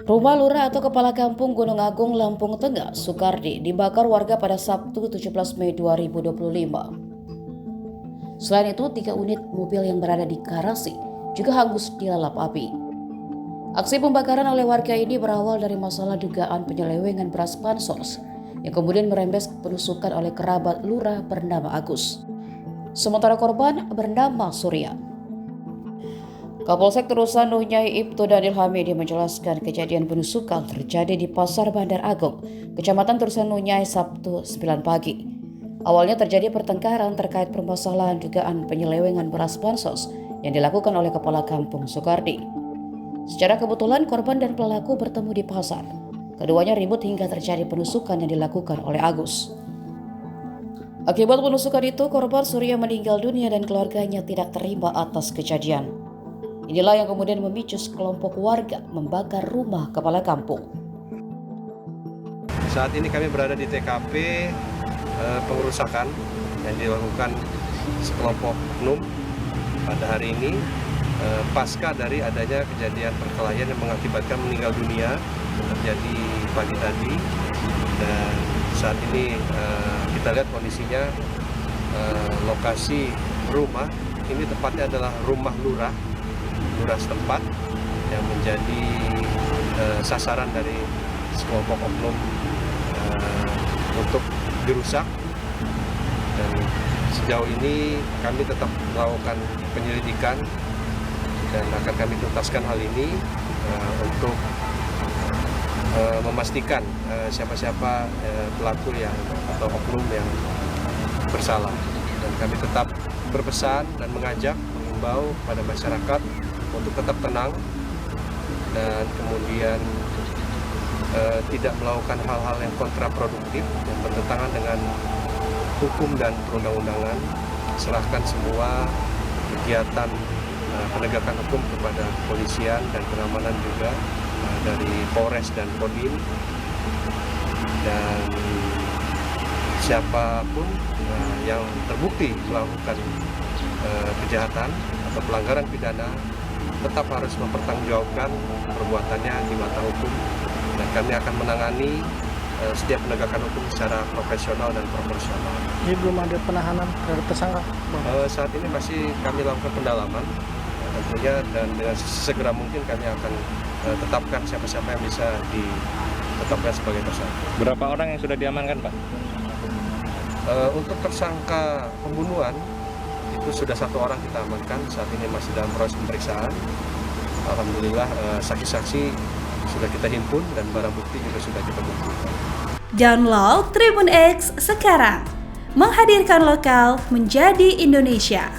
Rumah Lurah atau Kepala Kampung Gunung Agung, Lampung Tengah, Sukardi, dibakar warga pada Sabtu 17 Mei 2025. Selain itu, 3 unit mobil yang berada di garasi juga hangus dilalap api. Aksi pembakaran oleh warga ini berawal dari masalah dugaan penyelewengan beras bansos yang kemudian merembes penusukan oleh kerabat lurah bernama Agus. Sementara korban bernama Surya. Kapolsek Terusan Nuh Nyai Ibtu Daniel Hamidi menjelaskan kejadian penusukan terjadi di Pasar Bandar Agung, Kecamatan Terusan Nuh Nyai, Sabtu 9 pagi. Awalnya terjadi pertengkaran terkait permasalahan dugaan penyelewengan beras bansos yang dilakukan oleh Kepala Kampung Sukardi. Secara kebetulan korban dan pelaku bertemu di pasar. Keduanya ribut hingga terjadi penusukan yang dilakukan oleh Agus. Akibat penusukan itu, korban Surya meninggal dunia dan keluarganya tidak terima atas kejadian. Inilah yang kemudian memicu sekelompok warga membakar rumah kepala kampung. Saat ini kami berada di TKP pengerusakan yang dilakukan sekelompok oknum pada hari ini pasca dari adanya kejadian perkelahian yang mengakibatkan meninggal dunia terjadi pagi tadi, dan saat ini kita lihat kondisinya lokasi rumah ini tepatnya adalah rumah lurah setempat yang menjadi sasaran dari sekelompok oknum untuk dirusak, dan sejauh ini kami tetap melakukan penyelidikan dan akan kami tuntaskan hal ini untuk memastikan siapa-siapa pelaku atau oknum yang bersalah, dan kami tetap berpesan dan mengimbau pada masyarakat untuk tetap tenang dan kemudian tidak melakukan hal-hal yang kontraproduktif yang bertentangan dengan hukum dan perundang-undangan. Serahkan semua kegiatan penegakan hukum kepada kepolisian dan pengamanan juga dari Polres dan Kodim, dan siapapun yang terbukti melakukan kejahatan atau pelanggaran pidana tetap harus mempertanggungjawabkan perbuatannya di mata hukum, dan kami akan menangani setiap penegakan hukum secara profesional dan proporsional. Ini belum ada penahanan terhadap tersangka? Saat ini masih kami lakukan pendalaman tentunya, dan dengan segera mungkin kami akan tetapkan siapa-siapa yang bisa ditetapkan sebagai tersangka. Berapa orang yang sudah diamankan, Pak? Untuk tersangka pembunuhan itu sudah 1 orang kita amankan, saat ini masih dalam proses pemeriksaan. Alhamdulillah saksi-saksi sudah kita himpun dan barang bukti juga sudah kita kumpulkan. Download Tribun X sekarang, menghadirkan lokal menjadi Indonesia.